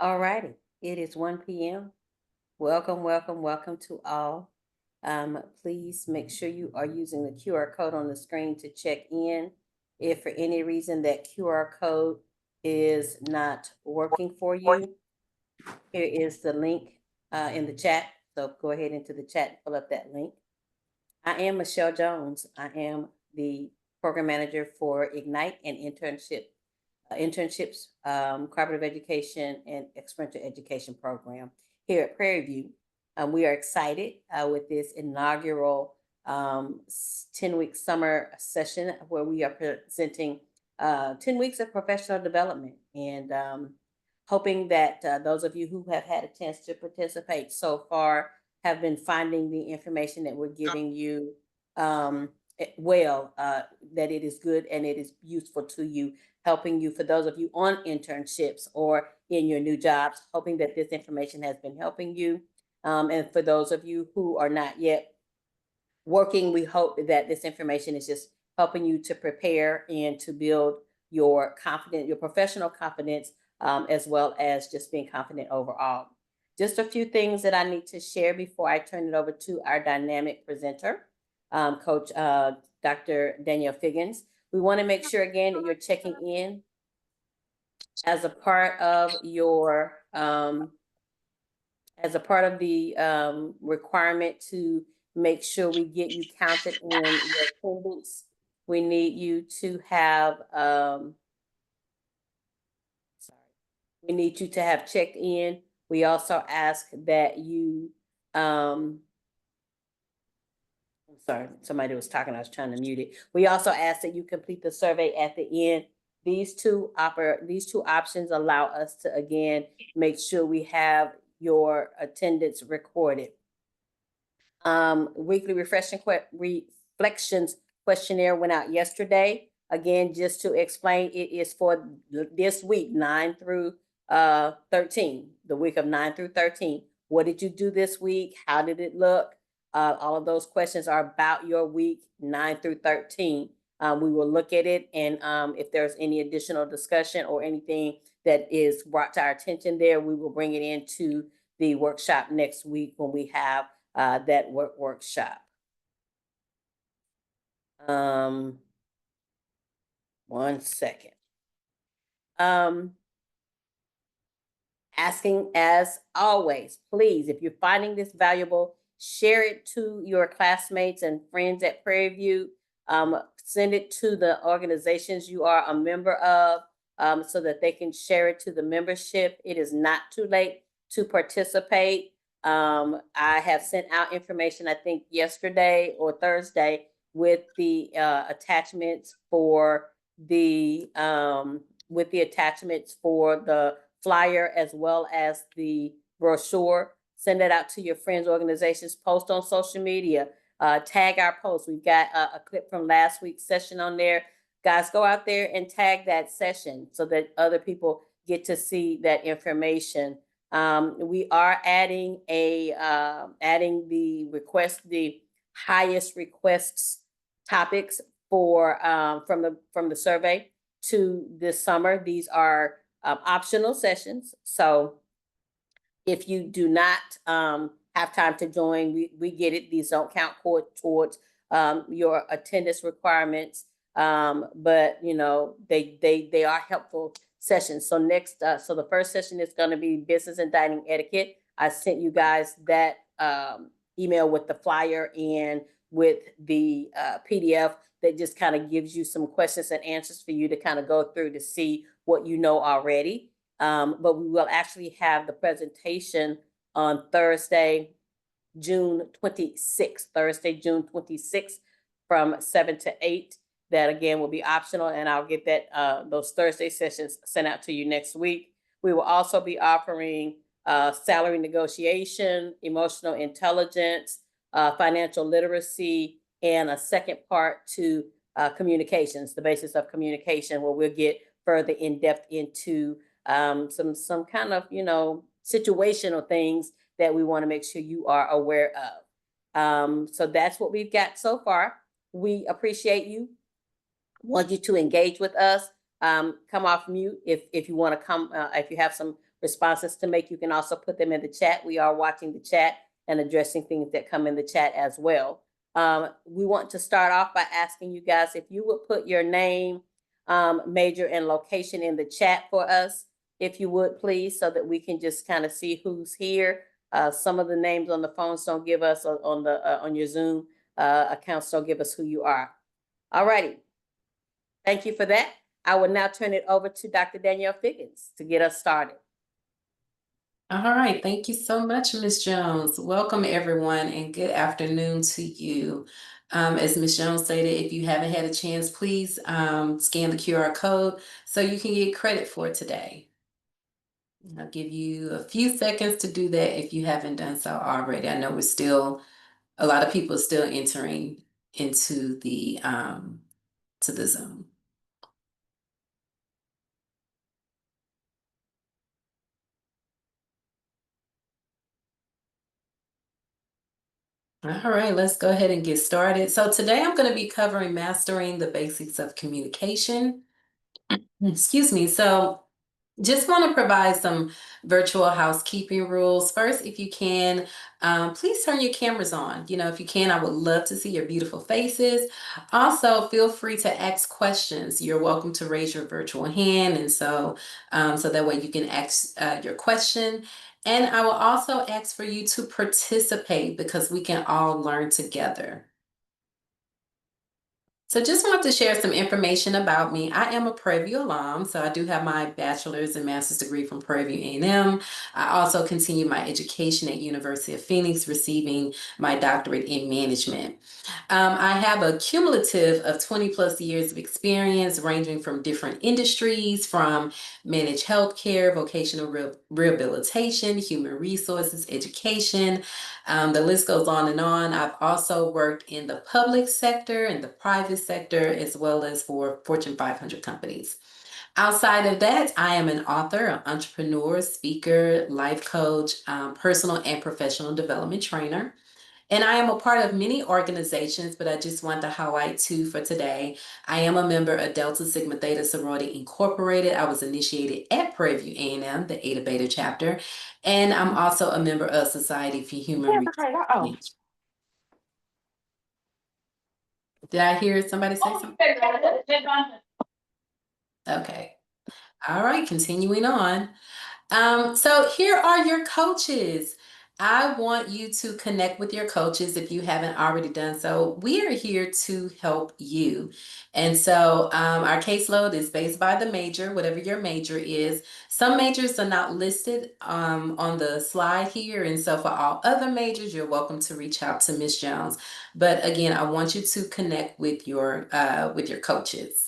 All righty. It is 1 p.m. Welcome, welcome, welcome to all. Please make sure you are using the QR code on the screen to check in. If for any reason that QR code is not working for you, here is the link in the chat. So go ahead into the chat and pull up that link. I am Michelle Jones. I am the program manager for Ignite and internships, cooperative education, and experiential education program here at Prairie View. We are excited with this inaugural 10-week summer session where we are presenting 10 weeks of professional development and hoping that those of you who have had a chance to participate so far have been finding the information that we're giving you that it is good and it is useful to you, helping you for those of you on internships or in your new jobs, hoping that this information has been helping you. And for those of you who are not yet working, we hope that this information is just helping you to prepare and to build your confidence, your professional confidence, as well as just being confident overall. Just a few things that I need to share before I turn it over to our dynamic presenter, Coach Dr. Danielle Figgins. We want to make sure again that you're checking in as a part of your requirement to make sure we get you counted in your attendance. We need you to have we need you to have checked in. We also ask that you I'm sorry, somebody was talking, I was trying to mute it. We also ask that you complete the survey at the end. These two options allow us to again make sure we have your attendance recorded. Weekly reflections questionnaire went out yesterday. Again, just to explain, it is for this week, 9 through 13, the week of 9 through 13. What did you do this week? How did it look? All of those questions are about your week 9 through 13. We will look at it, and if there's any additional discussion or anything that is brought to our attention there, we will bring it into the workshop next week when we have that workshop. One second. Asking as always, please, if you're finding this valuable, share it to your classmates and friends at Prairie View. Send it to the organizations you are a member of so that they can share it to the membership. It is not too late to participate. I have sent out information, I think yesterday or Thursday, with the attachments for the flyer as well as the brochure. Send that out to your friends, organizations, post on social media, tag our posts. We've got a clip from last week's session on there. Guys, go out there and tag that session so that other people get to see that information. We are adding the highest requests topics for from the survey to this summer. These are optional sessions. So if you do not have time to join, we get it. These don't count towards your attendance requirements. But you know, they are helpful sessions. So so the first session is going to be business and dining etiquette. I sent you guys that email with the flyer and with the PDF that just kind of gives you some questions and answers for you to kind of go through to see what you know already. But we will actually have the presentation on Thursday, June 26th, from 7 to 8. That again will be optional, and I'll get that those Thursday sessions sent out to you next week. We will also be offering salary negotiation, emotional intelligence, financial literacy, and a second part to communications, the basis of communication, where we'll get further in depth into some kind of, you know, situational things that we want to make sure you are aware of. So that's what we've got so far. We appreciate you. Want you to engage with us. Come off mute if you want to come, if you have some responses to make, you can also put them in the chat. We are watching the chat and addressing things that come in the chat as well. We want to start off by asking you guys if you would put your name, major, and location in the chat for us, if you would, please, so that we can just kind of see who's here. Some of the names on the phones don't give us on your Zoom accounts don't give us who you are. All righty. Thank you for that. I will now turn it over to Dr. Danielle Figgins to get us started. All right, thank you so much, Ms. Jones. Welcome, everyone, and good afternoon to you. As Ms. Jones stated, if you haven't had a chance, please scan the QR code so you can get credit for today. I'll give you a few seconds to do that if you haven't done so already. I know a lot of people still entering into the Zoom. All right, let's go ahead and get started. So today I'm going to be covering mastering the basics of communication. Excuse me. So just want to provide some virtual housekeeping rules. First, if you can, please turn your cameras on. If you can, I would love to see your beautiful faces. Also, feel free to ask questions. You're welcome to raise your virtual hand, and so that way you can ask your question. And I will also ask for you to participate because we can all learn together. So just want to share some information about me. I am a Prairie View alum, so I do have my bachelor's and master's degree from Prairie View A&M. I also continue my education at University of Phoenix, receiving my doctorate in management. I have a cumulative of 20 plus years of experience ranging from different industries, from managed healthcare, vocational rehabilitation, human resources, education. The list goes on and on. I've also worked in the public sector and the private sector, as well as for Fortune 500 companies. Outside of that, I am an author, an entrepreneur, speaker, life coach, personal and professional development trainer. And I am a part of many organizations, but I just want to highlight two for today. I am a member of Delta Sigma Theta Sorority Incorporated. I was initiated at Prairie View A&M, the Eta Beta chapter. And I'm also a member of Society for Human Resources. Did I hear somebody say something? Okay. All right, continuing on. So here are your coaches. I want you to connect with your coaches if you haven't already done so. We are here to help you. And so our caseload is based by the major, whatever your major is. Some majors are not listed on the slide here. And so for all other majors, you're welcome to reach out to Ms. Jones. But again, I want you to connect with your coaches.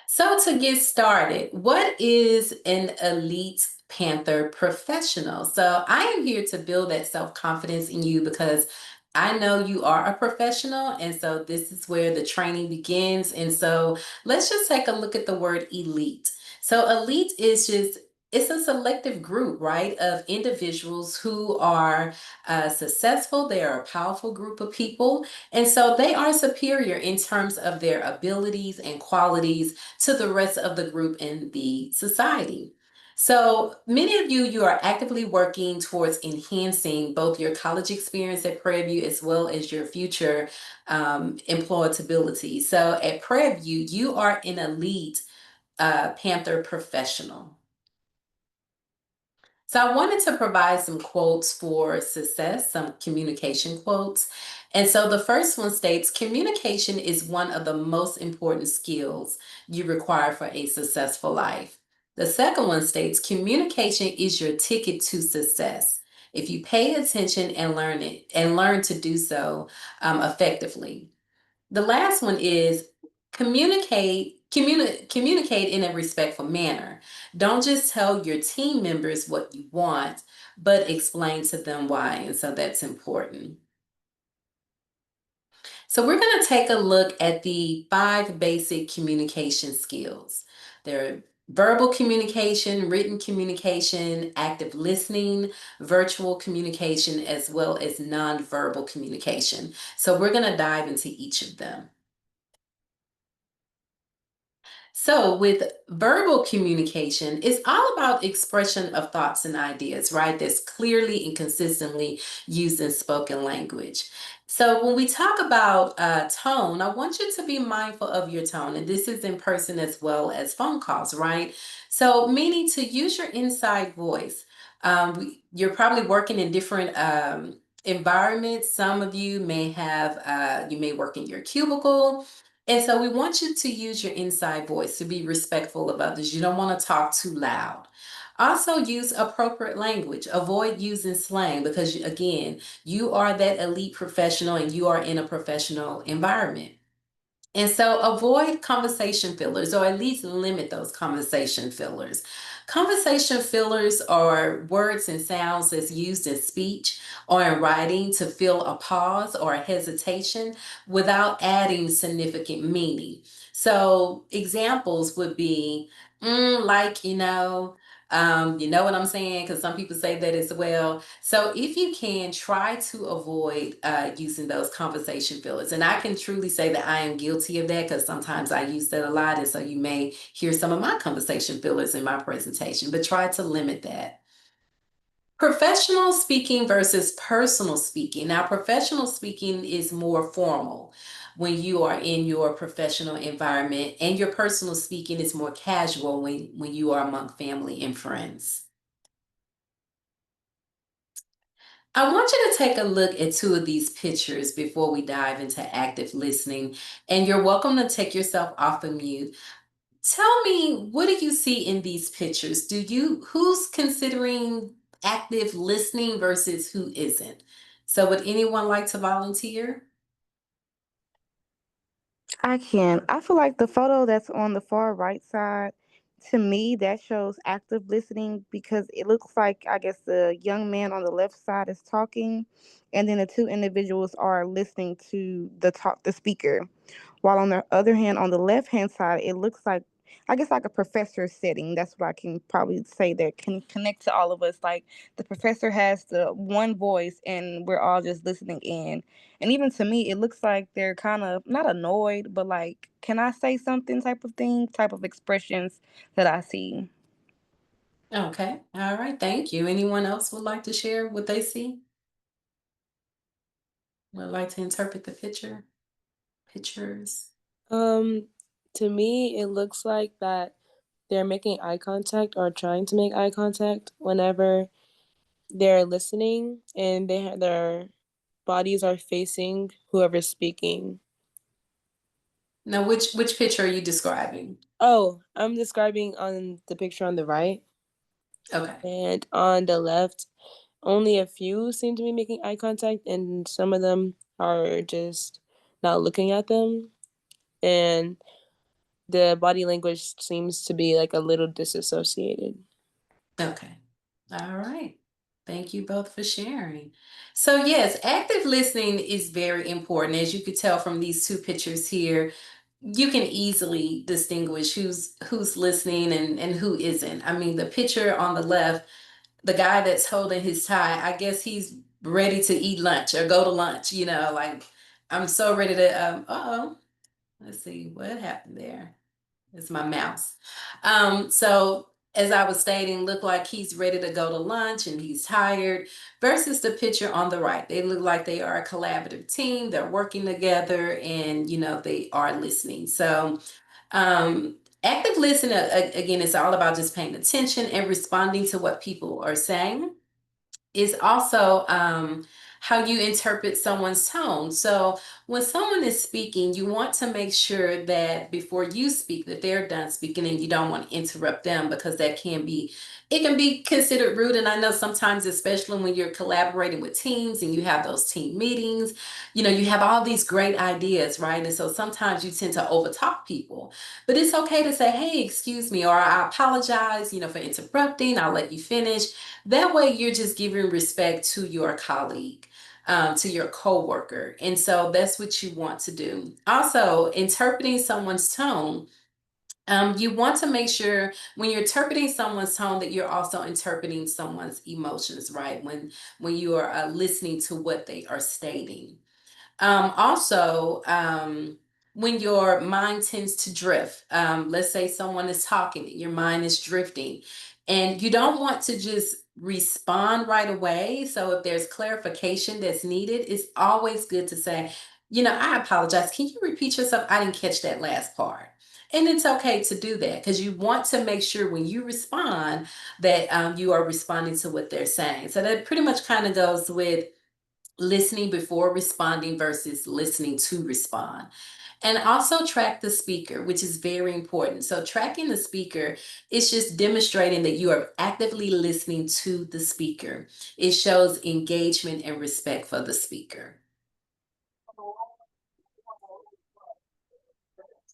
So to get started, what is an elite Panther professional? So I am here to build that self-confidence in you because I know you are a professional, and so this is where the training begins. And so let's just take a look at the word elite. So elite is it's a selective group, right, of individuals who are successful. They are a powerful group of people. And so they are superior in terms of their abilities and qualities to the rest of the group in the society. So many of you are actively working towards enhancing both your college experience at Prairie View as well as your future employability. So at Prairie View, you are an elite Panther professional. So I wanted to provide some quotes for success, some communication quotes. And so the first one states, communication is one of the most important skills you require for a successful life. The second one states, communication is your ticket to success. If you pay attention and learn to do so effectively. The last one is communicate in a respectful manner. Don't just tell your team members what you want, but explain to them why. And so that's important. So we're going to take a look at the 5 basic communication skills. They're verbal communication, written communication, active listening, virtual communication, as well as nonverbal communication. So we're going to dive into each of them. So, with verbal communication, it's all about expression of thoughts and ideas, right? That's clearly and consistently used in spoken language. So, when we talk about tone, I want you to be mindful of your tone, and this is in person as well as phone calls, right? So, meaning to use your inside voice. You're probably working in different environments. Some of you may have, you may work in your cubicle, and so we want you to use your inside voice to be respectful of others. You don't want to talk too loud. Also, use appropriate language. Avoid using slang because, again, you are that elite professional and you are in a professional environment. And so avoid conversation fillers, or at least limit those conversation fillers. Conversation fillers are words and sounds that's used in speech or in writing to fill a pause or a hesitation without adding significant meaning. So examples would be, like, you know what I'm saying? Because some people say that as well. So if you can, try to avoid using those conversation fillers. And I can truly say that I am guilty of that because sometimes I use that a lot. And so you may hear some of my conversation fillers in my presentation, but try to limit that. Professional speaking versus personal speaking. Now, professional speaking is more formal when you are in your professional environment, and your personal speaking is more casual when you are among family and friends. I want you to take a look at two of these pictures before we dive into active listening. And you're welcome to take yourself off of mute. Tell me, what do you see in these pictures? Who's considering active listening versus who isn't? So, would anyone like to volunteer? I can. I feel like the photo that's on the far right side, to me, that shows active listening because it looks like, I guess, the young man on the left side is talking, and then the two individuals are listening to the speaker. While on the other hand, on the left hand side, it looks like, I guess, like a professor setting. That's what I can probably say that can connect to all of us. Like the professor has the one voice, and we're all just listening in. And even to me, it looks like they're kind of not annoyed, but like, can I say something type of thing, type of expressions that I see. Okay. All right. Thank you. Anyone else would like to share what they see? Would like to interpret the pictures? Um, to me, it looks like that they're making eye contact or trying to make eye contact whenever they're listening and their bodies are facing whoever's speaking. Now, which picture are you describing? Oh, I'm describing on the picture on the right, Okay. and on the left, only a few seem to be making eye contact, and some of them are just not looking at them, and the body language seems to be like a little disassociated. Okay. All right. Thank you both for sharing. So, yes, active listening is very important. As you could tell from these two pictures here, you can easily distinguish who's listening and who isn't. I mean, the picture on the left, the guy that's holding his tie, I guess he's ready to eat lunch or go to lunch, like I'm so ready to uh-oh. Let's see what happened there. It's my mouse. So as I was stating, look like he's ready to go to lunch and he's tired, versus the picture on the right. They look like they are a collaborative team. They're working together and they are listening. So active listening, again, it's all about just paying attention and responding to what people are saying. Is also how you interpret someone's tone. So when someone is speaking, you want to make sure that before you speak, that they're done speaking, and you don't want to interrupt them because it can be considered rude. And I know sometimes, especially when you're collaborating with teams and you have those team meetings, you have all these great ideas, right? And so sometimes you tend to overtalk people, but it's okay to say, hey, excuse me, or I apologize, for interrupting. I'll let you finish. That way, you're just giving respect to your colleague, to your coworker. And so that's what you want to do. Also, interpreting someone's tone. You want to make sure when you're interpreting someone's tone that you're also interpreting someone's emotions, right? When you are listening to what they are stating. Also, when your mind tends to drift. Let's say someone is talking, your mind is drifting, and you don't want to just respond right away. So if there's clarification that's needed, it's always good to say, I apologize. Can you repeat yourself? I didn't catch that last part. And it's okay to do that because you want to make sure when you respond that you are responding to what they're saying. So that pretty much kind of goes with listening before responding versus listening to respond. And also track the speaker, which is very important. So tracking the speaker is just demonstrating that you are actively listening to the speaker. It shows engagement and respect for the speaker.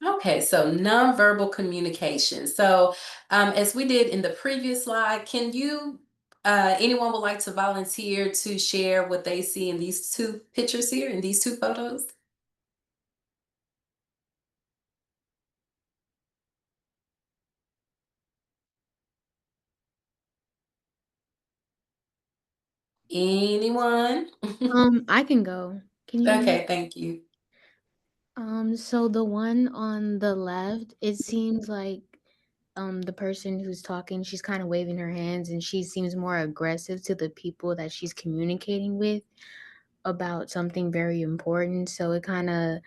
Okay, so nonverbal communication. So as we did in the previous slide, anyone would like to volunteer to share what they see in these two pictures here, in these two photos? Anyone? I can go. Can you hear me? Okay, thank you. So the one on the left, it seems like the person who's talking, she's kind of waving her hands and she seems more aggressive to the people that she's communicating with about something very important. So it kind of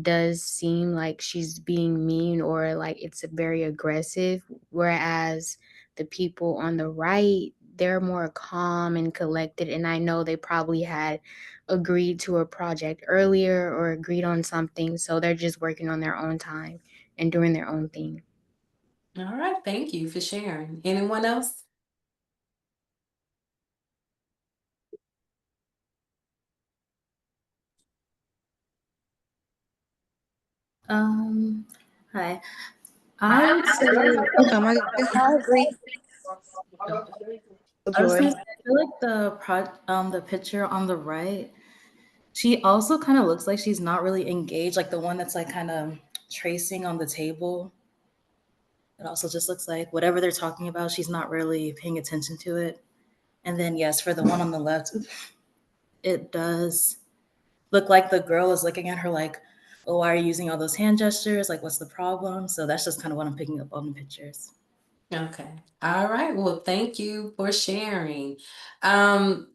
does seem like she's being mean or like it's very aggressive. Whereas the people on the right, they're more calm and collected. And I know they probably had agreed to a project earlier or agreed on something. So they're just working on their own time and doing their own thing. All right, thank you for sharing. Anyone else? Hi. I would say I guess I agree. I was gonna Joy. say, I feel like the picture on the right, she also kind of looks like she's not really engaged, like the one that's like kind of tracing on the table. It also just looks like whatever they're talking about, she's not really paying attention to it. And then yes, for the one on the left, it does look like the girl is looking at her like, oh, why are you using all those hand gestures? Like, what's the problem? So that's just kind of what I'm picking up on the pictures. Okay. All right. Well, thank you for sharing.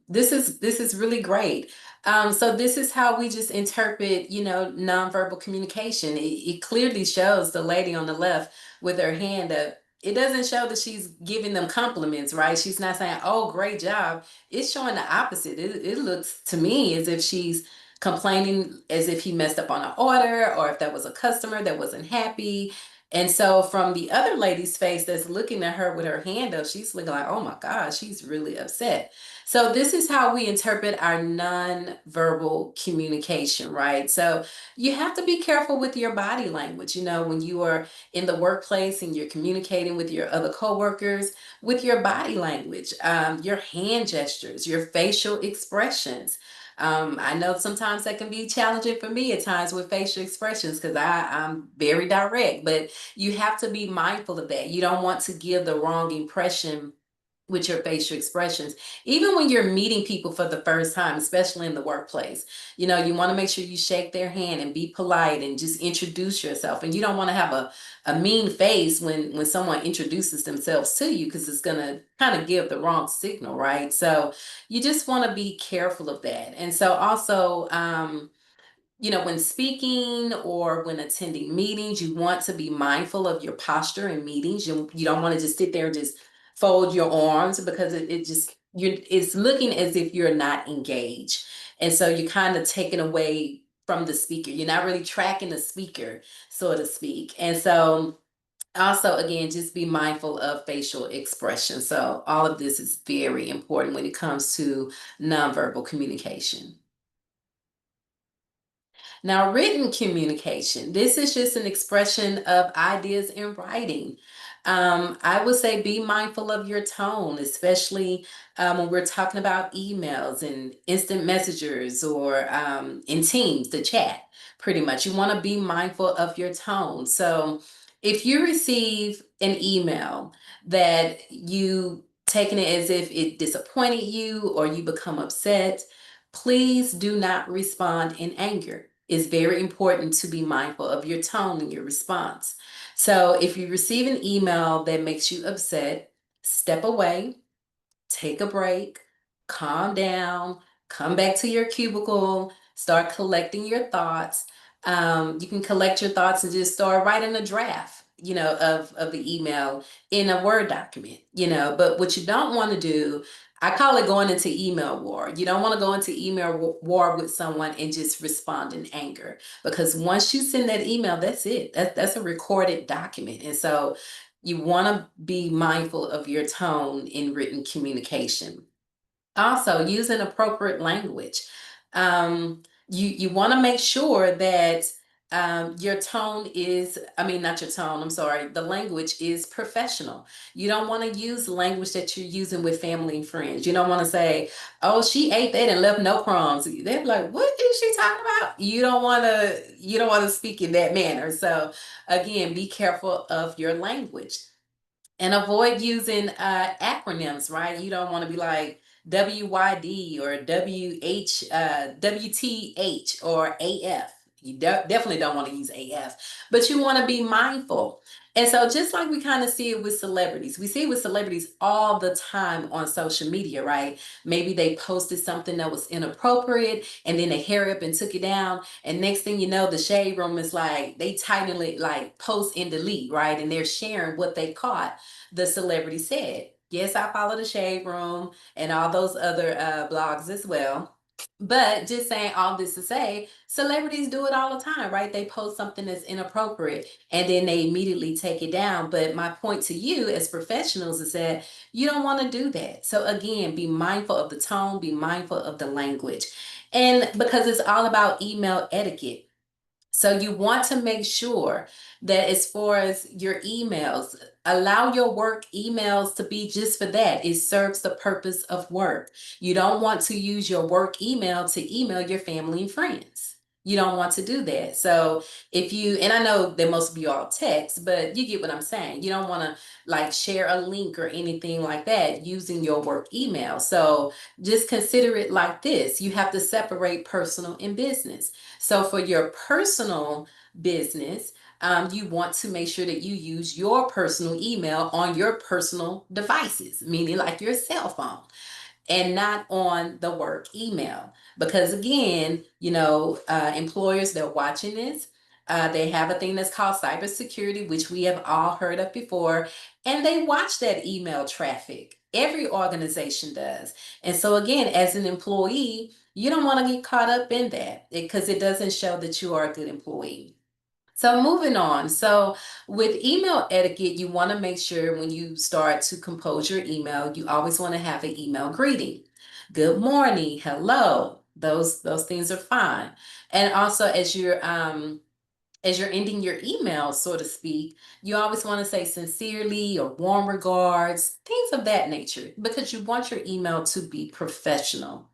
This is really great. So this is how we just interpret, nonverbal communication. It clearly shows the lady on the left with her hand up. It doesn't show that she's giving them compliments, right? She's not saying, "Oh, great job." It's showing the opposite. It looks to me as if she's complaining as if he messed up on an order or if that was a customer that wasn't happy. And so from the other lady's face that's looking at her with her hand up, she's looking like, oh my gosh, she's really upset. So this is how we interpret our nonverbal communication, right? So you have to be careful with your body language, when you are in the workplace and you're communicating with your other coworkers, with your body language, your hand gestures, your facial expressions. I know sometimes that can be challenging for me at times with facial expressions because I'm very direct, but you have to be mindful of that. You don't want to give the wrong impression with your facial expressions. Even when you're meeting people for the first time, especially in the workplace, you want to make sure you shake their hand and be polite and just introduce yourself. And you don't want to have a mean face when someone introduces themselves to you because it's going to kind of give the wrong signal, right? So you just want to be careful of that. And so also, when speaking or when attending meetings, you want to be mindful of your posture in meetings. You don't want to just sit there and just fold your arms because it's looking as if you're not engaged. And so you're kind of taken away from the speaker. You're not really tracking the speaker, so to speak. And so also, again, just be mindful of facial expression. So all of this is very important when it comes to nonverbal communication. Now, written communication, this is just an expression of ideas in writing. I would say be mindful of your tone, especially when we're talking about emails and instant messengers or in Teams, the chat, pretty much. You want to be mindful of your tone. So if you receive an email that you taken it as if it disappointed you or you become upset, please do not respond in anger. it's very important to be mindful of your tone in your response. So if you receive an email that makes you upset, step away, take a break, calm down, come back to your cubicle, start collecting your thoughts. You can collect your thoughts and just start writing a draft, of the email in a Word document, But what you don't want to do, I call it going into email war. You don't want to go into email war with someone and just respond in anger, because once you send that email, that's it. That's a recorded document. And so you want to be mindful of your tone in written communication. Also, using appropriate language. You want to make sure that your tone is, not your tone, I'm sorry, the language is professional. You don't want to use language that you're using with family and friends. You don't want to say, oh, she ate that and left no crumbs. They're like, what is she talking about? You don't want to speak in that manner. So again, be careful of your language. And avoid using acronyms, right? You don't want to be like WYD or WTH or AF. You definitely don't want to use AF, but you want to be mindful. And so just like we kind of see it with celebrities, we see it with celebrities all the time on social media, right? Maybe they posted something that was inappropriate and then they hurry up and took it down. And next thing you know, the shade room is like, they title it like post and delete, right? And they're sharing what they caught the celebrity said. Yes, I follow the Shade Room and all those other blogs as well. But just saying all this to say, celebrities do it all the time, right? They post something that's inappropriate and then they immediately take it down. But my point to you as professionals is that you don't want to do that. So again, be mindful of the tone, be mindful of the language. And because it's all about email etiquette. So you want to make sure that as far as your emails, allow your work emails to be just for that. It serves the purpose of work. You don't want to use your work email to email your family and friends. You don't want to do that. So if you, and I know that most of you all text, but you get what I'm saying. You don't want to like share a link or anything like that using your work email. So just consider it like this. You have to separate personal and business. So for your personal business, you want to make sure that you use your personal email on your personal devices, meaning like your cell phone, and not on the work email. Because again, employers, they're watching this. They have a thing that's called cybersecurity, which we have all heard of before, and they watch that email traffic. Every organization does. And so again, as an employee, you don't want to get caught up in that because it doesn't show that you are a good employee. So moving on. So with email etiquette, you want to make sure when you start to compose your email, you always want to have an email greeting. Good morning, hello. Those things are fine. And also as you're ending your email, so to speak, you always want to say sincerely or warm regards, things of that nature, because you want your email to be professional.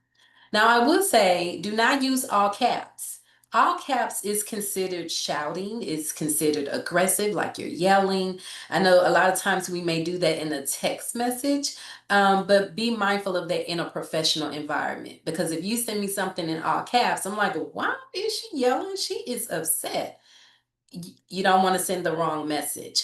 Now, I would say do not use all caps. All caps is considered shouting, it's considered aggressive, like you're yelling. I know a lot of times we may do that in a text message, but be mindful of that in a professional environment. Because if you send me something in all caps, I'm like, why is she yelling? She is upset. You don't want to send the wrong message.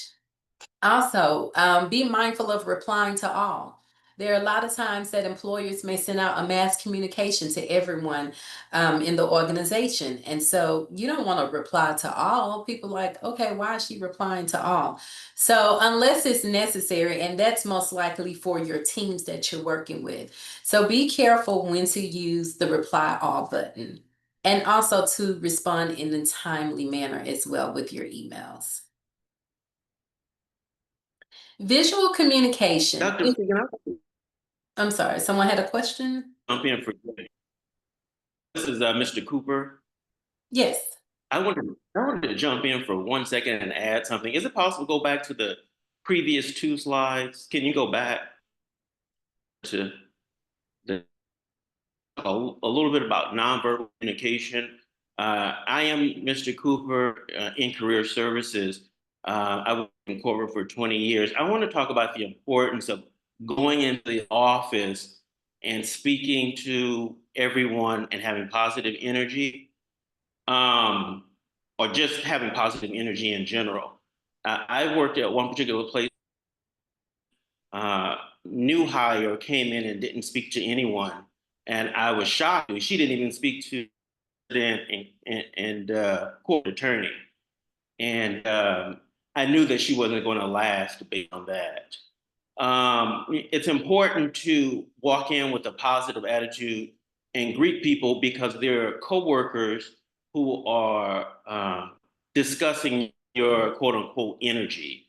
Also, be mindful of replying to all. There are a lot of times that employers may send out a mass communication to everyone in the organization. And so you don't want to reply to all. People like, okay, why is she replying to all? So unless it's necessary, and that's most likely for your teams that you're working with. So be careful when to use the reply all button. And also to respond in a timely manner as well with your emails. Visual communication. Dr. Freegan, I'm sorry, someone had a question? jump in for this is Mr. Cooper. Yes. I wanted to jump in for 1 second and add something. Is it possible to go back to the previous 2 slides? Can you go back to a little bit about nonverbal communication? I am Mr. Cooper in career services. I was in corporate for 20 years. I want to talk about the importance of going into the office and speaking to everyone and having positive energy. or just having positive energy in general. I worked at one particular place, new hire came in and didn't speak to anyone. And I was shocked. She didn't even speak to the court attorney. And I knew that she wasn't going to last based on that. It's important to walk in with a positive attitude and greet people because they're coworkers who are discussing your quote unquote energy,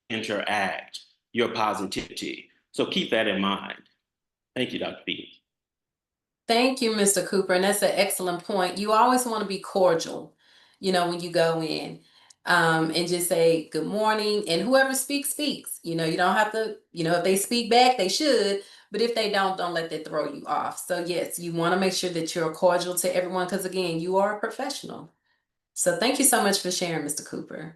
interact, your positivity. So keep that in mind. Thank you, Dr. Phoebe. Thank you, Mr. Cooper. And that's an excellent point. You always want to be cordial, when you go in, and just say good morning. And whoever speaks, speaks. You don't have to, if they speak back, they should. But if they don't let that throw you off. So yes, you want to make sure that you're cordial to everyone because again, you are a professional. So thank you so much for sharing, Mr. Cooper.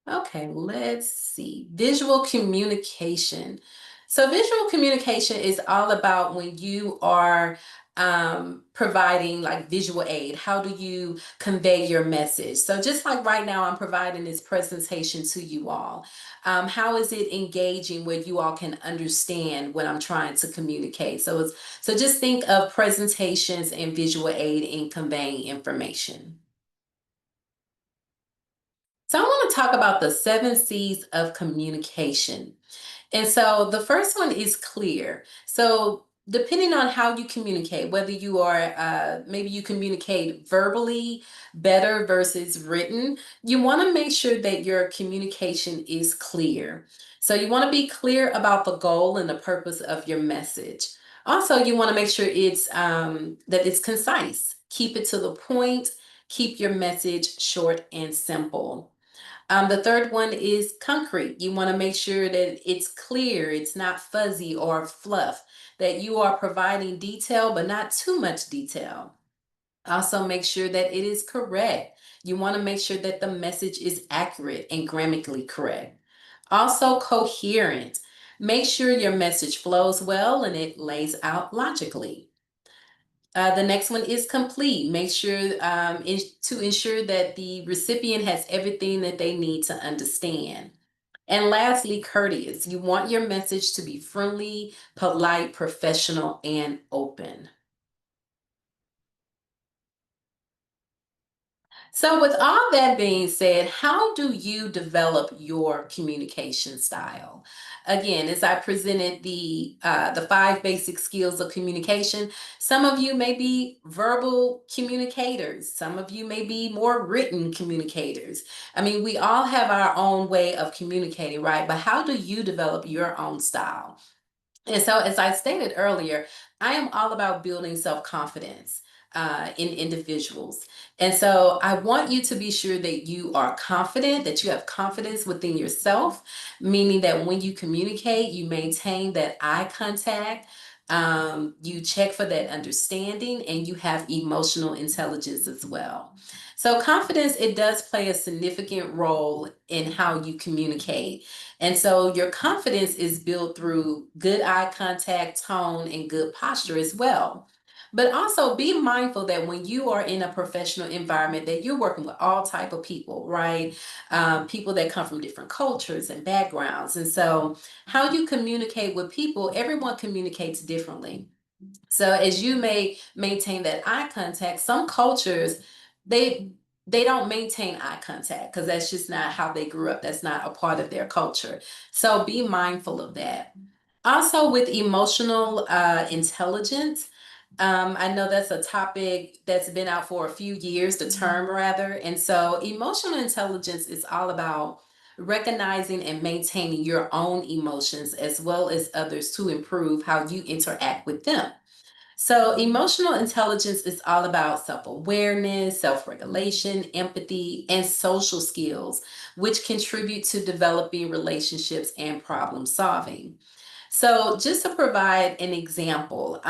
Okay, let's see. Visual communication. So visual communication is all about when you are providing like visual aid. How do you convey your message? So just like right now, I'm providing this presentation to you all. How is it engaging where you all can understand what I'm trying to communicate? So just think of presentations and visual aid in conveying information. So I want to talk about the 7 C's of communication. And so the first one is clear. So depending on how you communicate, whether you are, maybe you communicate verbally better versus written, you want to make sure that your communication is clear. So you want to be clear about the goal and the purpose of your message. Also, you want to make sure that it's concise. Keep it to the point. Keep your message short and simple. The third one is concrete. You want to make sure that it's clear, it's not fuzzy or fluff, that you are providing detail, but not too much detail. Also, make sure that it is correct. You want to make sure that the message is accurate and grammatically correct. Also, coherent. Make sure your message flows well and it lays out logically. The next one is complete. Make sure to ensure that the recipient has everything that they need to understand. And lastly, courteous. You want your message to be friendly, polite, professional, and open. So with all that being said, how do you develop your communication style? Again, as I presented the 5 basic skills of communication, some of you may be verbal communicators. Some of you may be more written communicators. I mean, we all have our own way of communicating, right? But how do you develop your own style? And so, as I stated earlier, I am all about building self-confidence in individuals. And so I want you to be sure that you are confident, that you have confidence within yourself, meaning that when you communicate, you maintain that eye contact, you check for that understanding, and you have emotional intelligence as well. So confidence, it does play a significant role in how you communicate. And so your confidence is built through good eye contact, tone, and good posture as well. But also be mindful that when you are in a professional environment, that you're working with all type of people, right? People that come from different cultures and backgrounds. And so how you communicate with people, everyone communicates differently. So as you may maintain that eye contact, some cultures, they don't maintain eye contact because that's just not how they grew up. That's not a part of their culture. So be mindful of that. Also with emotional intelligence, I know that's a topic that's been out for a few years, the term rather. And so emotional intelligence is all about recognizing and maintaining your own emotions as well as others to improve how you interact with them. So, emotional intelligence is all about self awareness, self regulation, empathy, and social skills, which contribute to developing relationships and problem solving. So, just to provide an example,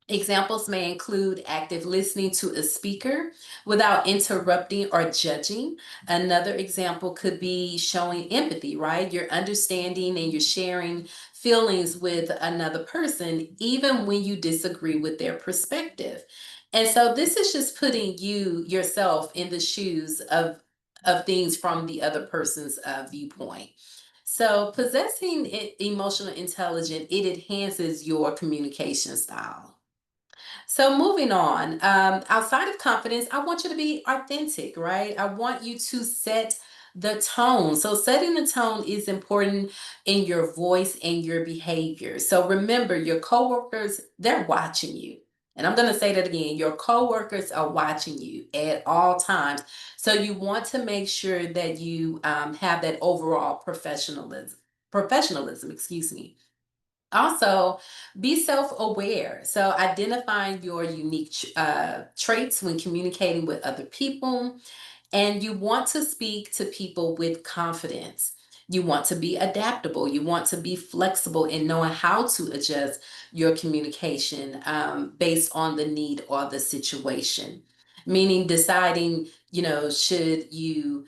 examples may include active listening to a speaker without interrupting or judging. Another example could be showing empathy, right? You're understanding and you're sharing feelings with another person, even when you disagree with their perspective. And so this is just putting you yourself in the shoes of things from the other person's viewpoint. So possessing emotional intelligence, it enhances your communication style. So moving on, outside of confidence, I want you to be authentic, right? I want you to set the tone. So setting the tone is important in your voice and your behavior. So remember, your coworkers, they're watching you. And I'm going to say that again. Your coworkers are watching you at all times. So you want to make sure that you have that overall professionalism, excuse me. Also, be self-aware. So identifying your unique traits when communicating with other people, and you want to speak to people with confidence. You want to be adaptable. You want to be flexible in knowing how to adjust your communication based on the need or the situation. Meaning deciding, should you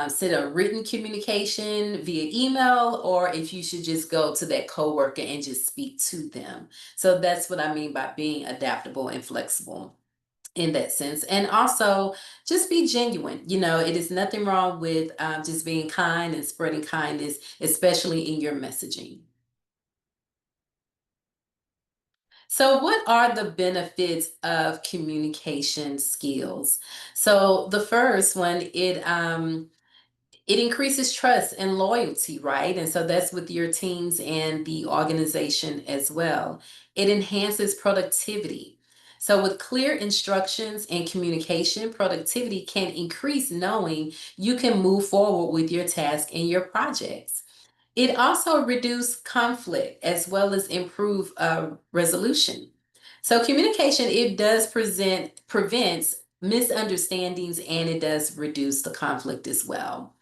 send a written communication via email, or if you should just go to that coworker and just speak to them. So that's what I mean by being adaptable and flexible in that sense. And also just be genuine. It is nothing wrong with just being kind and spreading kindness, especially in your messaging. So what are the benefits of communication skills? So the first one, it increases trust and loyalty, right? And so that's with your teams and the organization as well. It enhances productivity. So, with clear instructions and communication, productivity can increase knowing you can move forward with your task and your projects. It also reduces conflict as well as improve resolution. So, communication, it does prevents misunderstandings, and it does reduce the conflict as well.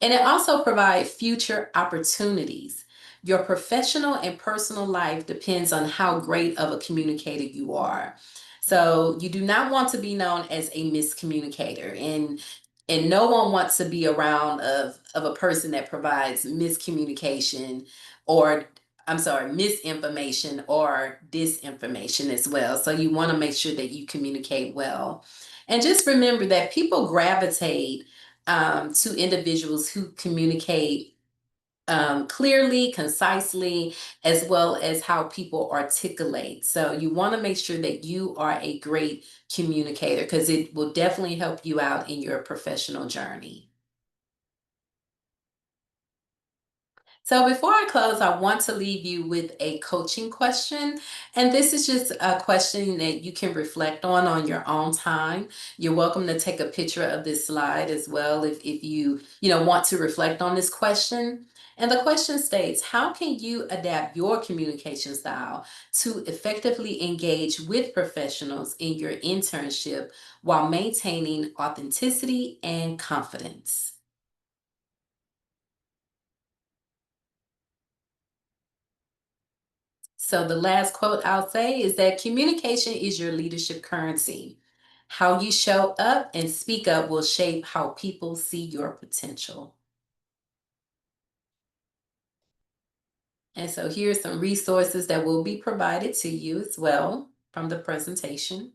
And it also provides future opportunities. Your professional and personal life depends on how great of a communicator you are. So you do not want to be known as a miscommunicator, and no one wants to be around of a person that provides miscommunication, or I'm sorry, misinformation or disinformation as well. So you want to make sure that you communicate well. And just remember that people gravitate to individuals who communicate clearly, concisely, as well as how people articulate. So you want to make sure that you are a great communicator, because it will definitely help you out in your professional journey. So before I close, I want to leave you with a coaching question. And this is just a question that you can reflect on your own time. You're welcome to take a picture of this slide as well if you want to reflect on this question. And the question states, how can you adapt your communication style to effectively engage with professionals in your internship while maintaining authenticity and confidence? So the last quote I'll say is that communication is your leadership currency. How you show up and speak up will shape how people see your potential. And so here's some resources that will be provided to you as well from the presentation.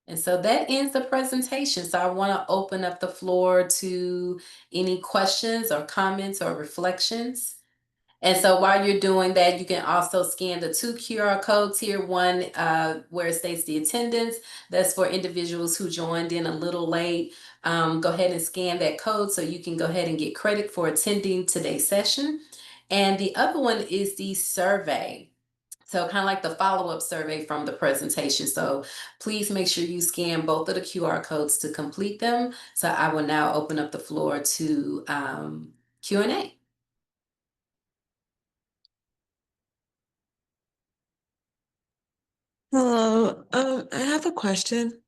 And so that ends the presentation. So I want to open up the floor to any questions or comments or reflections. And so while you're doing that, you can also scan the 2 QR codes here. One where it states the attendance. That's for individuals who joined in a little late. Go ahead and scan that code so you can go ahead and get credit for attending today's session. And the other one is the survey. So kind of like the follow-up survey from the presentation. So please make sure you scan both of the QR codes to complete them. So I will now open up the floor to Q&A. Hello, I have a question.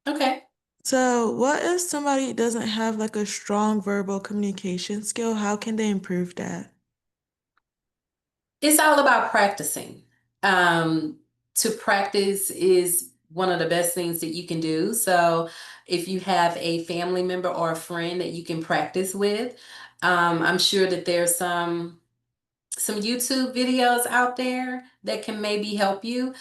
Okay. So, what if somebody doesn't have like a strong verbal communication skill? How can they improve that? It's all about practicing. To practice is one of the best things that you can do. So if you have a family member or a friend that you can practice with, I'm sure that there's some YouTube videos out there that can maybe help you.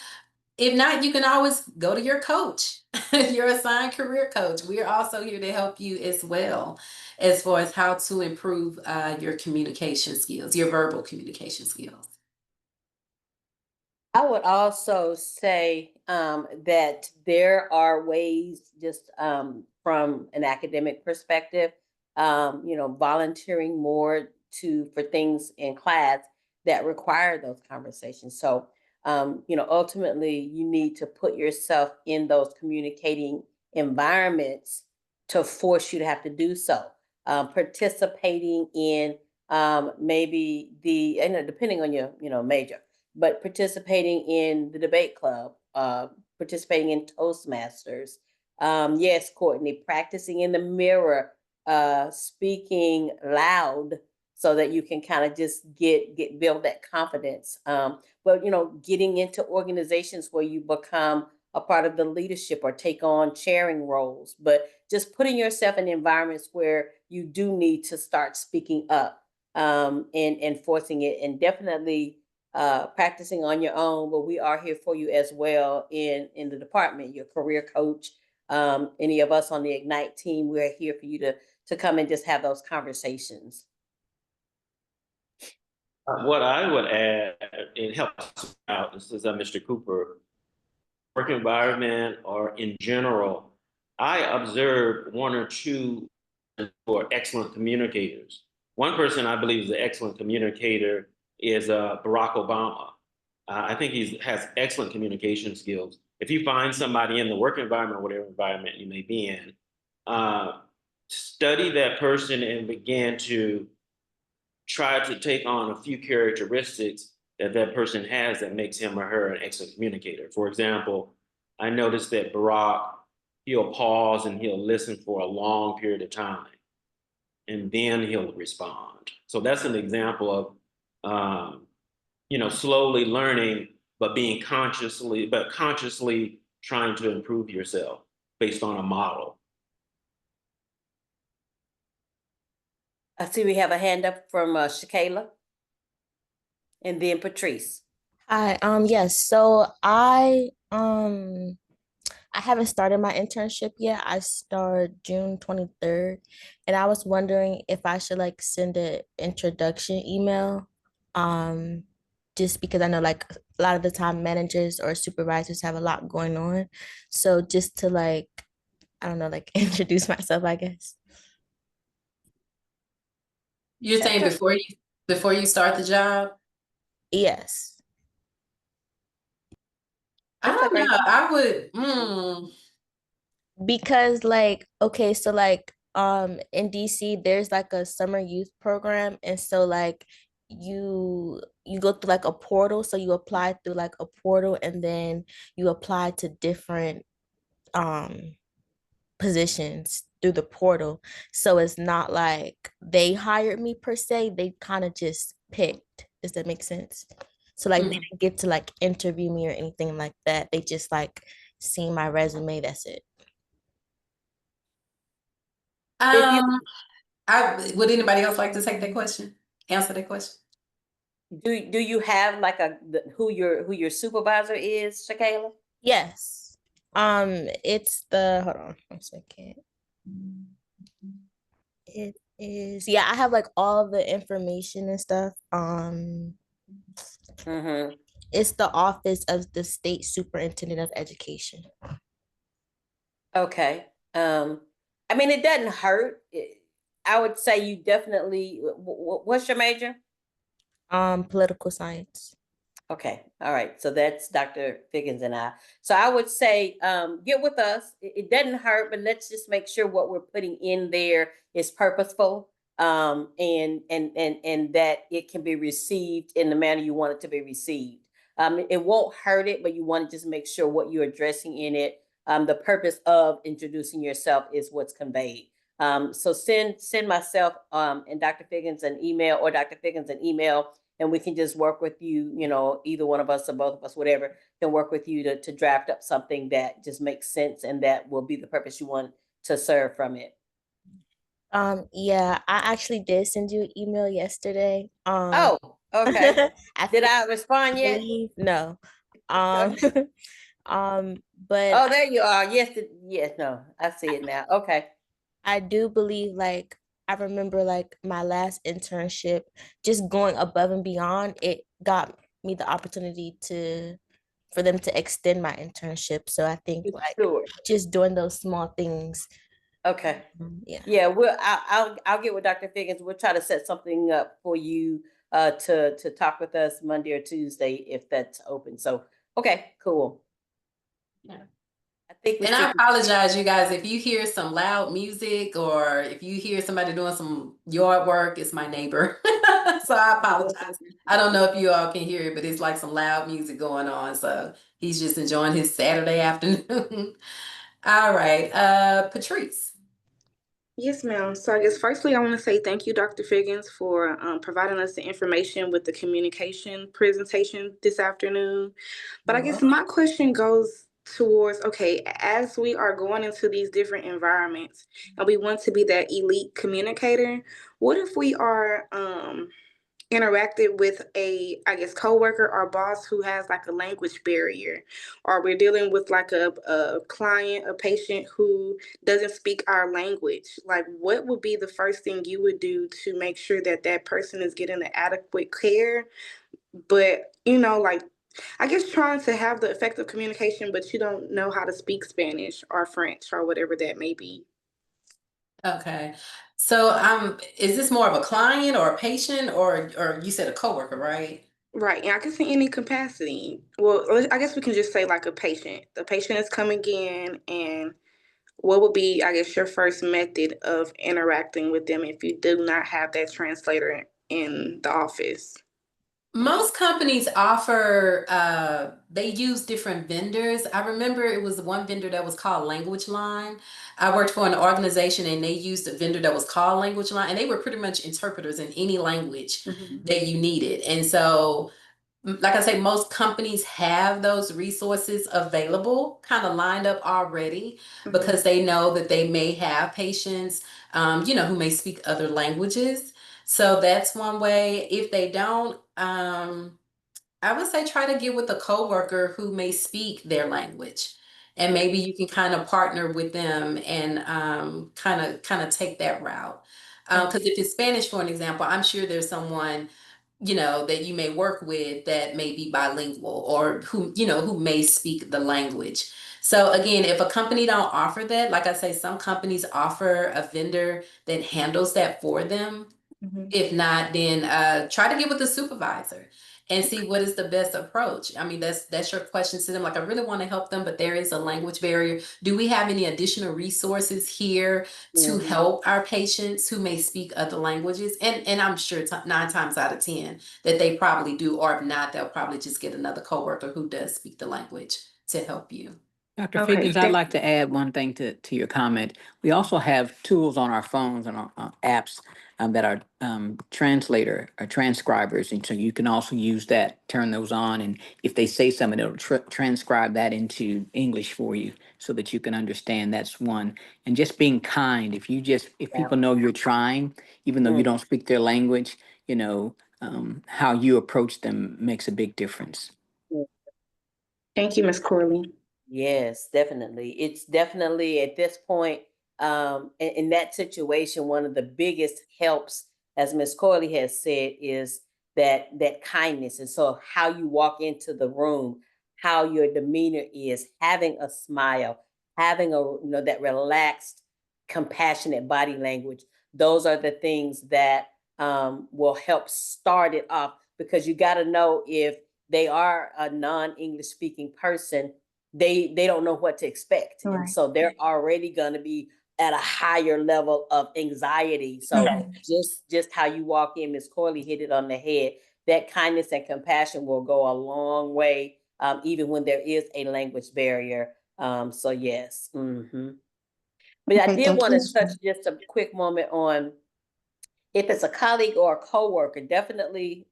If not, you can always go to your coach, your assigned career coach. We are also here to help you as well, as far as how to improve your communication skills, your verbal communication skills. I would also say that there are ways, just from an academic perspective, volunteering more for things in class that require those conversations. So, ultimately, you need to put yourself in those communicating environments to force you to have to do so. Participating in maybe depending on your major, but participating in the debate club, participating in Toastmasters. Yes, Courtney, practicing in the mirror, speaking loud so that you can kind of just build that confidence. But getting into organizations where you become a part of the leadership or take on chairing roles, but just putting yourself in environments where you do need to start speaking up and enforcing it, and definitely practicing on your own. But we are here for you as well in the department, your career coach, any of us on the Ignite team. We're here for you to come and just have those conversations. What I would add, it helps out, this is Mr. Cooper, work environment or in general, I observed one or two who are excellent communicators. One person I believe is an excellent communicator is Barack Obama. I think he has excellent communication skills. If you find somebody in the work environment, whatever environment you may be in, study that person and begin to try to take on a few characteristics that that person has that makes him or her an excellent communicator. For example, I noticed that Barack, he'll pause and he'll listen for a long period of time, and then he'll respond. So that's an example of, slowly learning, but consciously trying to improve yourself based on a model. I see we have a hand up from Shakayla, and then Patrice. Hi, yes. So I haven't started my internship yet. I start June 23rd, and I was wondering if I should like send an introduction email. Just because I know like a lot of the time managers or supervisors have a lot going on. So just to like, I don't know, like introduce myself, I guess. You're saying before you start the job? Yes. I don't know. I would. Because like, okay, so like in DC there's like a summer youth program, and so like you go through like a portal, so you apply through like a portal, and then you apply to different positions through the portal. So it's not like they hired me per se, they kind of just picked. Does that make sense? So like they didn't get to like interview me or anything like that. They just like see my resume, that's it. Would anybody else like to take that question? Answer that question? Do you have like who your supervisor is, Shakayla? Yes. It's hold on 1 second. It is, yeah, I have like all the information and stuff. It's the Office of the State Superintendent of Education. Okay. I mean, it doesn't hurt. I would say you definitely. What's your major? Political science. Okay. All right. So that's Dr. Figgins and I. So I would say get with us. It doesn't hurt, but let's just make sure what we're putting in there is purposeful, and that it can be received in the manner you want it to be received. It won't hurt it, but you want to just make sure what you're addressing in it, the purpose of introducing yourself is what's conveyed. So send myself and Dr. Figgins an email, or Dr. Figgins an email, and we can just work with you, either one of us or both of us, whatever, can work with you to draft up something that just makes sense and that will be the purpose you want to serve from it. Yeah, I actually did send you an email yesterday. Oh, okay. Did I respond yet? No. But Oh, there you are. Yes, yes, no, I see it now. Okay. I do believe like I remember like my last internship, just going above and beyond, it got me the opportunity to for them to extend my internship. So I think like Sure. just doing those small things. Okay. Yeah. Yeah, I'll get with Dr. Figgins. We'll try to set something up for you to talk with us Monday or Tuesday if that's open. So, okay, cool. Yeah. I think we And I should. apologize, you guys, if you hear some loud music or if you hear somebody doing some yard work, it's my neighbor. So I apologize. I don't know if you all can hear it, but it's like some loud music going on. So he's just enjoying his Saturday afternoon. All right, Patrice. Yes, ma'am. So I guess firstly, I want to say thank you, Dr. Figgins, for providing us the information with the communication presentation this afternoon. But I guess my question goes towards, okay, as we are going into these different environments and we want to be that elite communicator, what if we are interacted with a, I guess, coworker or boss who has like a language barrier, or we're dealing with like a client, a patient who doesn't speak our language? Like, what would be the first thing you would do to make sure that that person is getting the adequate care? But, like, I guess trying to have the effective communication, but you don't know how to speak Spanish or French or whatever that may be. Okay. So is this more of a client or a patient or you said a coworker, right? Right. And I guess in any capacity. Well, I guess we can just say like a patient. The patient is coming in, and what would be, I guess, your first method of interacting with them if you do not have that translator in the office? Most companies offer, they use different vendors. I remember it was one vendor that was called Language Line. I worked for an organization and they used a vendor that was called Language Line, and they were pretty much interpreters in any language that you needed. And so, like I say, most companies have those resources available, kind of lined up already, because they know that they may have patients, who may speak other languages. So that's one way. If they don't, I would say try to get with a coworker who may speak their language, and maybe you can kind of partner with them and kind of take that route. Because if it's Spanish, for an example, I'm sure there's someone that you may work with that may be bilingual or who may speak the language. So again, if a company don't offer that, like I say, some companies offer a vendor that handles that for them. If not, then try to get with the supervisor and see what is the best approach. I mean, that's your question to them. Like, I really want to help them, but there is a language barrier. Do we have any additional resources here to help our patients who may speak other languages? And I'm sure 9 times out of 10 that they probably do, or if not, they'll probably just get another coworker who does speak the language to help you. Dr. Okay, Figgins, I'd like to add one thing to your comment. We also have tools on our phones and our apps that are translator or transcribers. And so you can also use that, turn those on. And if they say something, it'll transcribe that into English for you so that you can understand. That's one. And just being kind. If people know you're trying, even though you don't speak their language, how you approach them makes a big difference. Thank you, Ms. Corley. Yes, definitely. It's definitely at this point, in that situation, one of the biggest helps, as Ms. Corley has said, is that kindness. And so how you walk into the room, how your demeanor is, having a smile, having that relaxed, compassionate body language. Those are the things that will help start it off, because you got to know if they are a non-English speaking person, they don't know what to expect. And so they're already going to be at a higher level of anxiety. So just how you walk in, Ms. Corley hit it on the head. That kindness and compassion will go a long way, even when there is a language barrier. So yes. But I did want to touch just a quick moment on, if it's a colleague or a coworker, definitely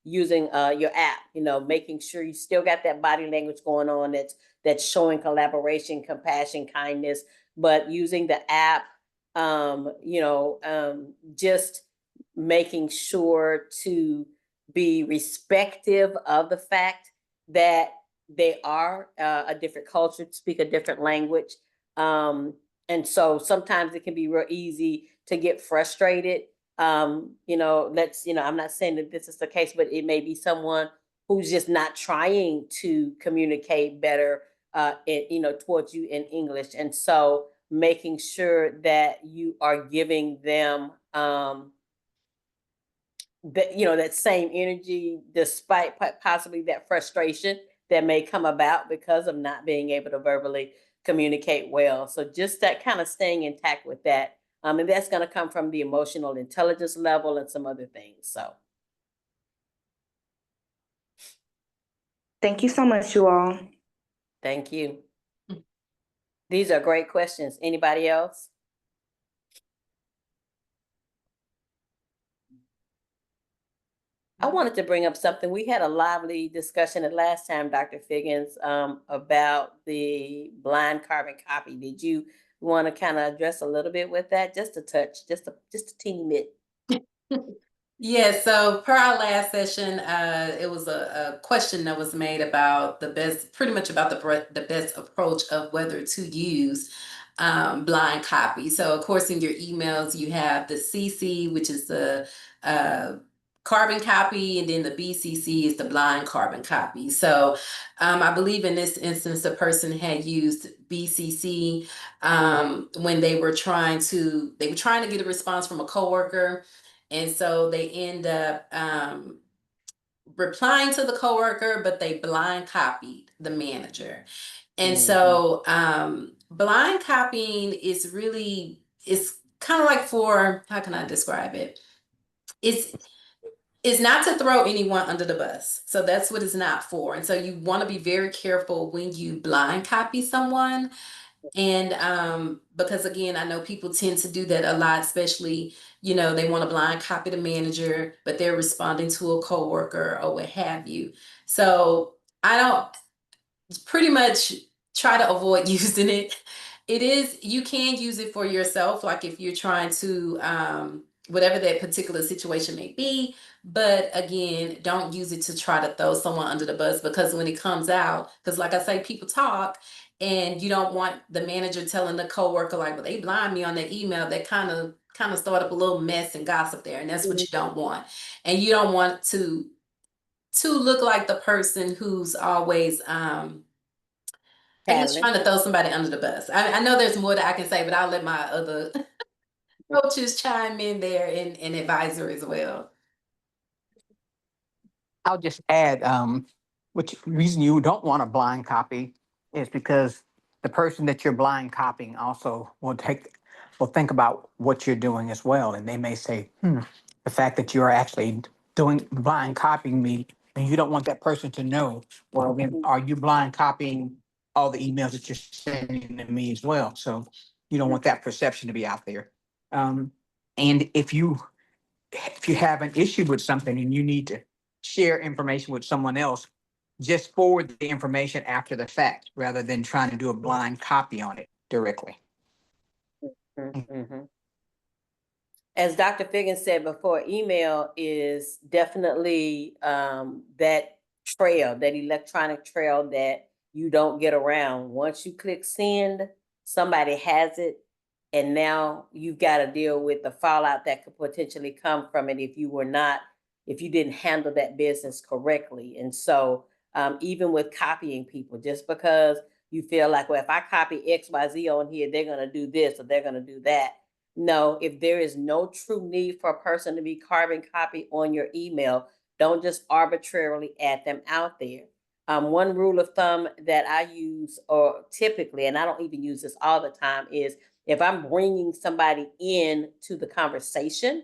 using your app, making sure you still got that body language going on that's showing collaboration, compassion, kindness, but using the app, just making sure to be respectful of the fact that they are a different culture, speak a different language. And so sometimes it can be real easy to get frustrated. I'm not saying that this is the case, but it may be someone who's just not trying to communicate better, towards you in English. And so making sure that you are giving them, that same energy, despite possibly that frustration that may come about because of not being able to verbally communicate well. So just that kind of staying intact with that. And that's going to come from the emotional intelligence level and some other things. So Thank you so much, you all. thank you. These are great questions. Anybody else? I wanted to bring up something. We had a lively discussion the last time, Dr. Figgins, about the blind carbon copy. Did you want to kind of address a little bit with that? Just a touch, just a teeny bit. Yeah, so per our last session, it was a question that was made about pretty much about the best approach of whether to use blind copy. So of course, in your emails, you have the CC, which is the carbon copy, and then the BCC is the blind carbon copy. So I believe in this instance, the person had used BCC when they were trying to get a response from a coworker. And so they end up replying to the coworker, but they blind copied the manager. And so blind copying is kind of like how can I describe it? It's not to throw anyone under the bus. So that's what it's not for. And so you want to be very careful when you blind copy someone. And because again, I know people tend to do that a lot, especially, they want to blind copy the manager, but they're responding to a coworker or what have you. So I don't pretty much try to avoid using it. You can use it for yourself, like if you're trying to, whatever that particular situation may be. But again, don't use it to try to throw someone under the bus, because when it comes out, because like I say, people talk, and you don't want the manager telling the coworker like, well, they blind me on that email. That kind of start up a little mess and gossip there, and that's what you don't want. And you don't want to look like the person who's always I guess trying to throw somebody under the bus. I know there's more that I can say, but I'll let my other coaches chime in there and advisor as well. I'll just add, which reason you don't want a blind copy is because the person that you're blind copying also will think about what you're doing as well. And they may say, the fact that you're actually doing blind copying me, and you don't want that person to know, well, then are you blind copying all the emails that you're sending to me as well? So you don't want that perception to be out there. And if you have an issue with something and you need to share information with someone else, just forward the information after the fact rather than trying to do a blind copy on it directly. As Dr. Figgins said before, email is definitely that trail, that electronic trail that you don't get around. Once you click send, somebody has it, and now you've got to deal with the fallout that could potentially come from it if you didn't handle that business correctly. And so even with copying people, just because you feel like, well, if I copy XYZ on here, they're going to do this or they're going to do that. No, if there is no true need for a person to be carbon copy on your email, don't just arbitrarily add them out there. One rule of thumb that I use, or typically, and I don't even use this all the time, is if I'm bringing somebody in to the conversation,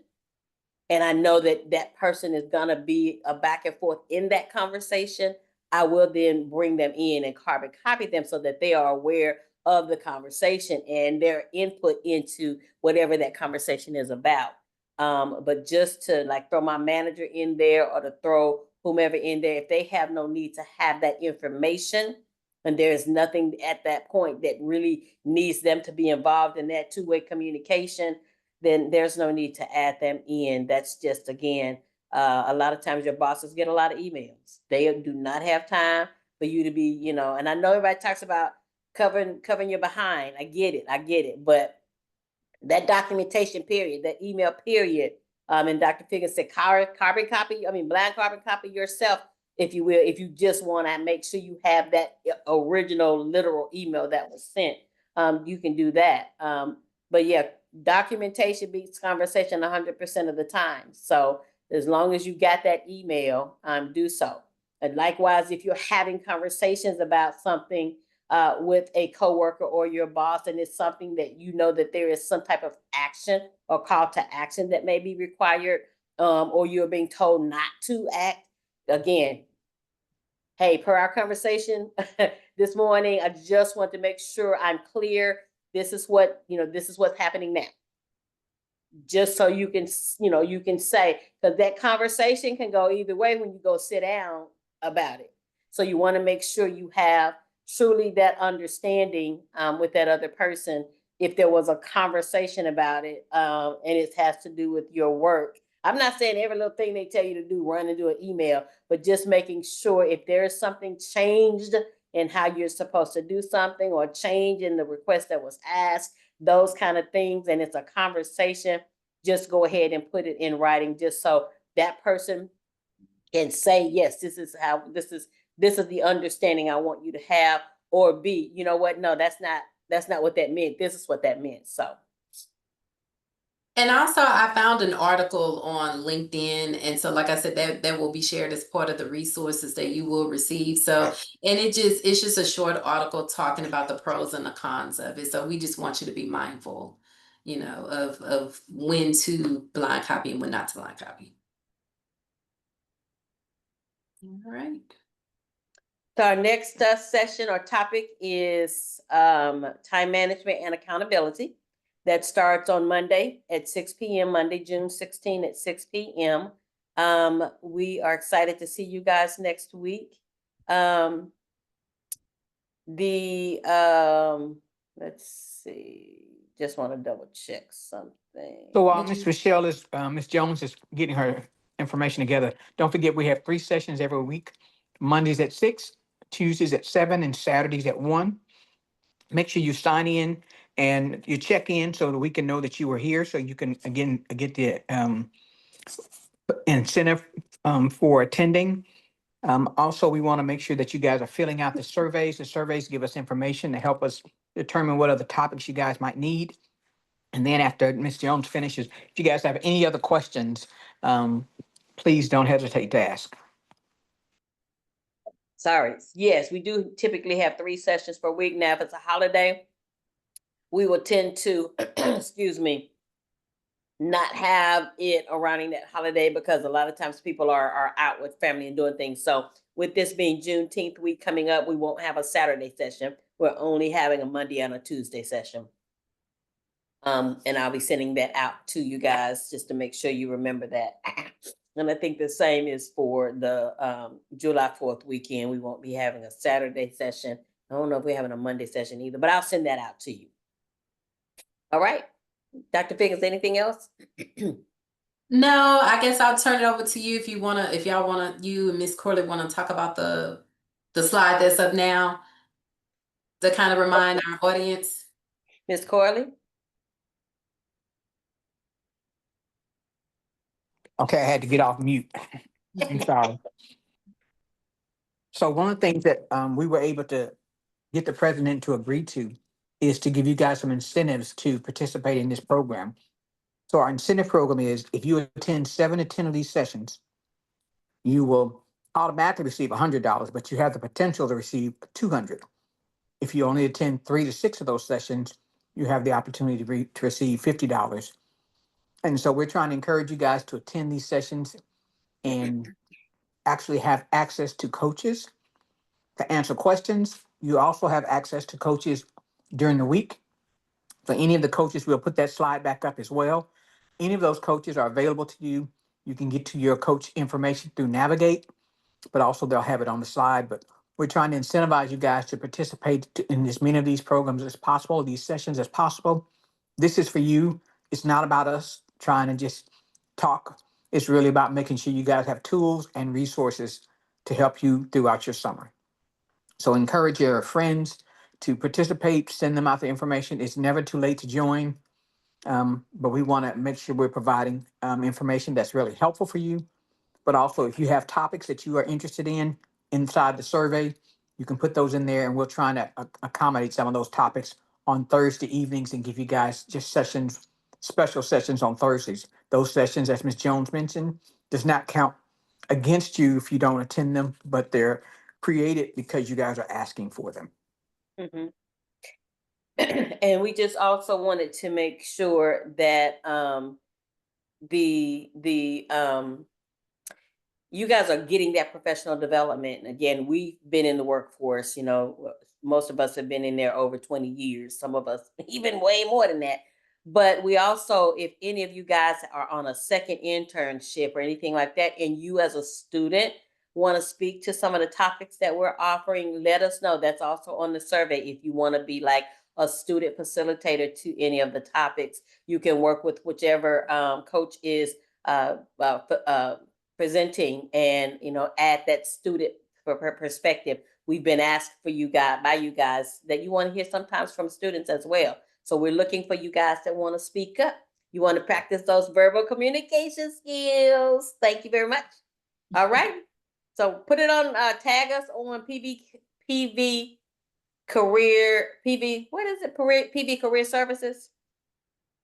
and I know that that person is going to be a back and forth in that conversation, I will then bring them in and carbon copy them so that they are aware of the conversation and their input into whatever that conversation is about. But just to like throw my manager in there or to throw whomever in there, if they have no need to have that information, and there's nothing at that point that really needs them to be involved in that two-way communication, then there's no need to add them in. That's just, again, a lot of times your bosses get a lot of emails. They do not have time for you to be, you know, and I know everybody talks about covering your behind. I get it, but that documentation period, that email period, and Dr. Figgins said carbon copy, blind carbon copy yourself, if you will, if you just want to make sure you have that original literal email that was sent, you can do that. But yeah, documentation beats conversation 100% of the time. So as long as you got that email, do so. And likewise, if you're having conversations about something with a coworker or your boss, and it's something that you know that there is some type of action or call to action that may be required, or you're being told not to act, again, hey, per our conversation this morning, I just want to make sure I'm clear. This is what, this is what's happening now. Just so you can, you can say, because that conversation can go either way when you go sit down about it. So you want to make sure you have truly that understanding with that other person. If there was a conversation about it, and it has to do with your work. I'm not saying every little thing they tell you to do, run and do an email, but just making sure if there is something changed in how you're supposed to do something, or change in the request that was asked, those kind of things, and it's a conversation, just go ahead and put it in writing, just so that person can say, yes, this is the understanding I want you to have, or B, you know what, no, that's not what that meant. This is what that meant. So. And also, I found an article on LinkedIn, and so, like I said, that will be shared as part of the resources that you will receive. So, and it's just a short article talking about the pros and the cons of it. So, we just want you to be mindful, of when to blind copy and when not to blind copy. All right. So our next session or topic is time management and accountability. That starts on Monday at 6 p.m., Monday, June 16 at 6 p.m. We are excited to see you guys next week. Let's see, just want to double check something. So while Miss Jones is getting her information together, don't forget we have 3 sessions every week: Mondays at 6, Tuesdays at 7, and Saturdays at 1. Make sure you sign in and you check in so that we can know that you were here, so you can again get the incentive for attending. Also, we want to make sure that you guys are filling out the surveys. The surveys give us information to help us determine what other topics you guys might need. And then after Ms. Jones finishes, if you guys have any other questions, please don't hesitate to ask. Sorry. Yes, we do typically have 3 sessions per week. Now, if it's a holiday, we will tend to, excuse me, not have it around that holiday, because a lot of times people are out with family and doing things. So with this being Juneteenth week coming up, we won't have a Saturday session. We're only having a Monday and a Tuesday session. And I'll be sending that out to you guys just to make sure you remember that. And I think the same is for the July 4th weekend. We won't be having a Saturday session. I don't know if we're having a Monday session either, but I'll send that out to you. All right. Dr. Figgins, anything else? No, I guess I'll turn it over to you if y'all wanna, you and Miss Corley wanna talk about the slide that's up now to kind of remind our audience. Miss Corley? Okay, I had to get off mute. I'm sorry. So one of the things that we were able to get the president to agree to is to give you guys some incentives to participate in this program. So our incentive program is, if you attend 7 to 10 of these sessions, you will automatically receive $100, but you have the potential to receive $200. If you only attend 3 to 6 of those sessions, you have the opportunity to receive $50. And so we're trying to encourage you guys to attend these sessions and actually have access to coaches to answer questions. You also have access to coaches during the week. For any of the coaches, we'll put that slide back up as well. Any of those coaches are available to you. You can get to your coach information through Navigate, but also they'll have it on the slide. But we're trying to incentivize you guys to participate in as many of these programs as possible, these sessions as possible. This is for you. It's not about us trying to just talk. It's really about making sure you guys have tools and resources to help you throughout your summer. So encourage your friends to participate, send them out the information. It's never too late to join. But we want to make sure we're providing information that's really helpful for you. But also, if you have topics that you are interested in inside the survey, you can put those in there, and we'll try to accommodate some of those topics on Thursday evenings and give you guys just sessions, special sessions on Thursdays. Those sessions, as Ms. Jones mentioned, does not count against you if you don't attend them, but they're created because you guys are asking for them. Mhm. And we just also wanted to make sure that you guys are getting that professional development. And again, we've been in the workforce, most of us have been in there over 20 years, some of us even way more than that. But we also, if any of you guys are on a second internship or anything like that, and you as a student want to speak to some of the topics that we're offering, let us know. That's also on the survey. If you want to be like a student facilitator to any of the topics, you can work with whichever coach is presenting and add that student perspective. We've been asked for you guys by you guys that you want to hear sometimes from students as well. So we're looking for you guys that want to speak up. You want to practice those verbal communication skills. Thank you very much. All right. So put it on, tag us on PV Career, PV, what is it? PV Career Services?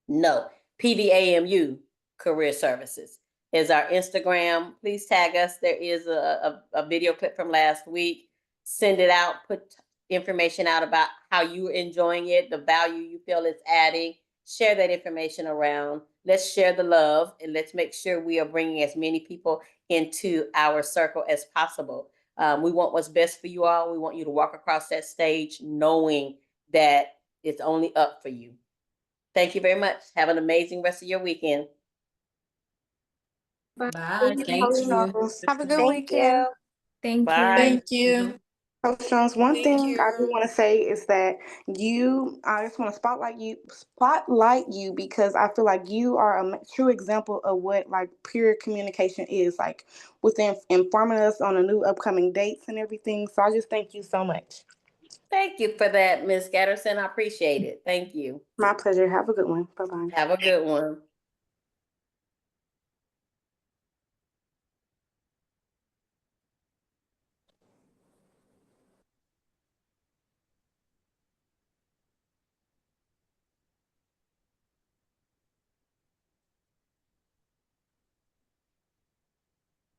No, PVAMU Career Services is our Instagram. Please tag us. There is a video clip from last week. Send it out, put information out about how you're enjoying it, the value you feel it's adding. Share that information around. Let's share the love, and let's make sure we are bringing as many people into our circle as possible. We want what's best for you all. We want you to walk across that stage knowing that it's only up for you. Thank you very much. Have an amazing rest of your weekend. Bye. Thank you. Have a good Thank weekend. you. Thank Bye. Thank you. Coach Jones, one thing I do want to say is that I just want to spotlight you because I feel like you are a true example of what like pure communication is, like within informing us on the new upcoming dates and everything. So I just thank you so much. Thank you for that, Ms. Gatterson. I appreciate it. Thank you. My pleasure. Have a good one. Bye-bye. Have a good one.